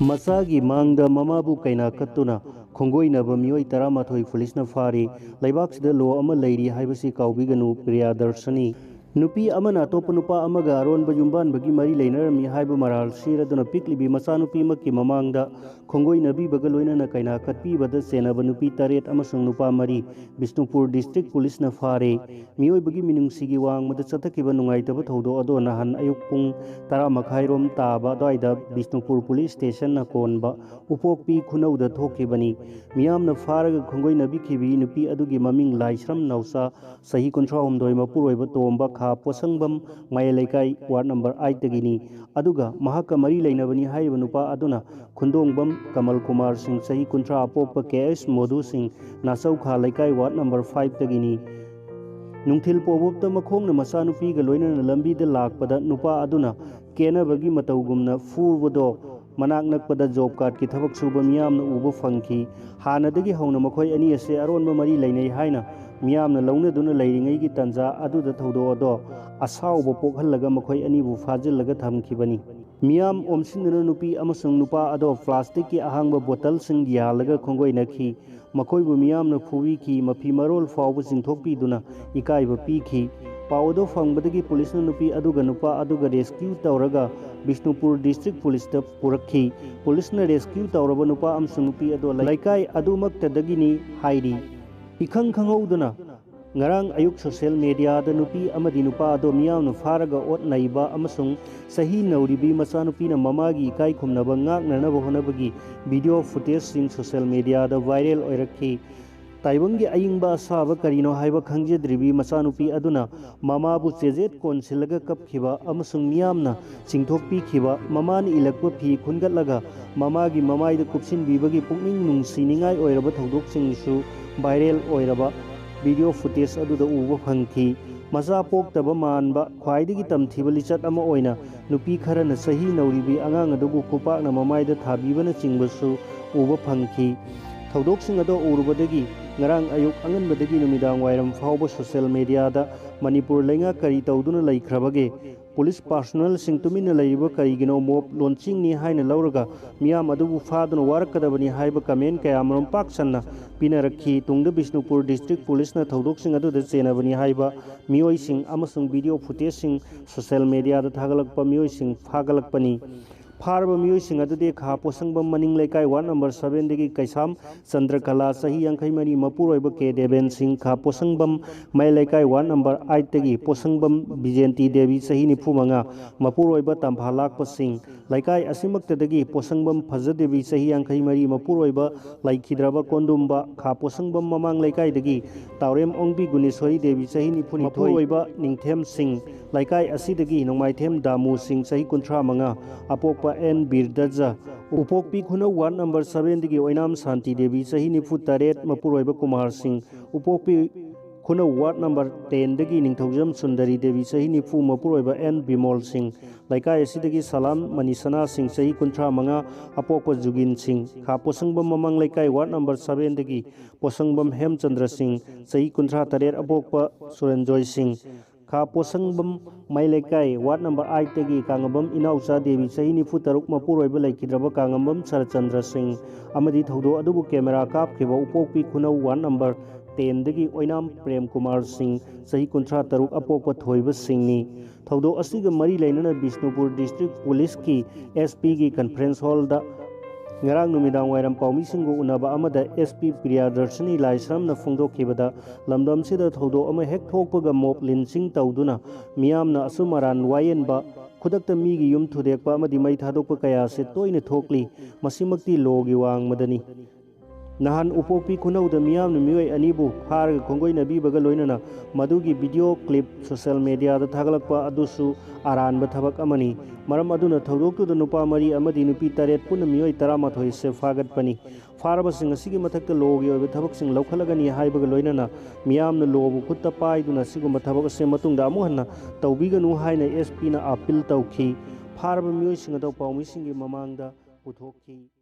Mchagi Mangda mamabu Keina kattuna khongoinaba Mioi 13 pulisna fari laibaksida lo ama leiri haibasi kaubiganu Priyadarsani nupi amana atopa nupa amaga aronba yumbanbagi mari leinarami haiba maral siraduna piklibi machanupi makki mamangda khongoinabi baga loinana Keina katpibada senaba nupi 8 amasung nupa mari Bishnupur district police na fare Mioi bagi minungsigi wangmada chathakiba nungaitaba thoudok ado nahan ayuk pung 10 rom taba daida Bishnupur police station na konba upokpi khunauda thokibani miyamna faraga khongoinabi khibi nupi adugi maming laisram nausa sahi 13 mapuroiba tomba kha posangbam mayalaikai ward number 8 tagini aduga mahaka mari leinabani haiba nupa aduna khundongbam Kamal Kumar Singh sahi 13 apokpa KS Modhu Singh nasau kha laikai ward number 5 tagini nungthil pobopta makhongna machanupiga loinana lambida lakpada nupa aduna Keina bagi matawgumna furbodo manak nakpada job card ki thabak suba miyamna uba fangki hanadagi hauna makhoi ani ase aronba mari leinai haina miyamna launa duna leiringai gi tanja aduda thodo ado asauba pokhallaga makhoi ani bu fajillaga thamkibani miyam omsinduna nupi amasung nupa ado plastic ki ahangba bottle sing yalaga khongoi nakhi makhoi bu miyamna phuwi ki mafi marol fawba jingthokpi duna ikaiba pikhi paodo fangbadagi police na nupi aduga nupa aduga rescue tawraga Bishnupur district police ta purakhi police na rescue tawraba nupa amsung nupi ado laikai adumaktadagini hairi ikhang khanghauduna ngarang ayuk social media da nupi amadi nupa ado miyamna faraga ot naiba amasung sahi nauribi machanupi na mamagi kai khumnaba ngaknanaba honabagi video footage sing social media da viral oirakhi taibangi ayingba asaba karino haiba khangjadribi machanupi aduna mamabu chejet konsilaga kapkhiba amasung miyamna chingthokpi khiba mamani ilakpa phi khungatlaga mamagi mamaida kupsin bibagi pukning nungsiningai oiraba thodok singsu viral oiraba video footage aduda uba phangki maza poktaba manba khwaidagi tamthiba lichat ama oina nupi kharana sahi nauribi angang adugu kupakna mamaida thabibana chingbasu uba phangki thodok sing ado urubadagi ngarang ayuk anganbadagi numidang wairam fawba social media da Manipur lenga kari tawduna laikhrabage police personnel sing tumina laiba karigino mob launching ni haina lauraga miyam adubu faduna warakadabani haiba comment kayamram paksanna pinarakhi tungda Bishnupur district police na thodok sing adu da chenabani haiba Mioi sing amasung video footage sing social media da thagalakpa Mioi sing phagalakpani Farba Mioi sing adude kha posangbam maning laikai ward number 7 degi kaisam Chandrakala sahi yangkhai mari mapuroiba K Deven Singh kha posangbam mai laikai ward number 8 degi posangbam Bijenti Devi sahi 95 mapuroiba Tamphalak Singh laikai asimaktadagi posangbam Phaja Devi sahi yangkhai mari mapuroiba laikhidraba Kondumba kha posangbam mamang laikai degi Taurem Ongbi Guneswari Devi sahi 92 mapuroiba Ningthem Singh laikai asidagi Nongmaithem Damu Singh sahi 35 apok N Birdaja upokpi khuna ward number 7 digi oinam Santi Devi sahi 98 mapuroiba Kumar Singh upokpi khuna ward number 10 dagi Ningthaujam Sundari Devi sahi 90 mapuroiba N Bimol Singh laikai asidagi Salam Manisana Singh sahi 35 apokpa Jugin Singh kha posangbam mamang laikai ward number 7 dagi posangbam Hemchandra Singh sahi 38 apokpa Suranjoy Singh kha posangbam mailekai ward number 8 tagi kangabam Inaucha Devi sahi 93 mapuroiba laikhidraba kangabam Sarchandra Singh amadi thodo adubu camera kapkhiba upokpi khunau ward number 10 dagi oinam Prem Kumar Singh sahi 33 apokpa Thoiba Singh ni thodo asiga mari lainana Bishnupur district police ki SP gi conference hall da ngarang numidang wairam paumi singgo unaba amada SP Priyadarsani laisramna phongdokhibada lamdam sida thodo ama hek thokpaga mob linsing tawduna miyamna asumaran wayenba khudakta migi yum thudekpa amadi mai thadokpa kaya se toina thokli masimakti logi wangmadani nahan upokpi khunauda miyamna Mioi anibu harga khongoinabi baga loinana madugi video clip social media da thagalakpa adusu aranba thabak amani maram aduna thodoktuda nupa mari amadi nupi 8 puna Mioi 13 se fagatpani faraba sing asigi mathakta logi oiba thabak sing laukhalaganI haibaga loinana miyamna lobu khutta paiduna siguma thabak se matungda amuhanna tawbiganu haina SP na appeal tawkhi faraba Mioi sing adaw paumi singi mamangda puthokhi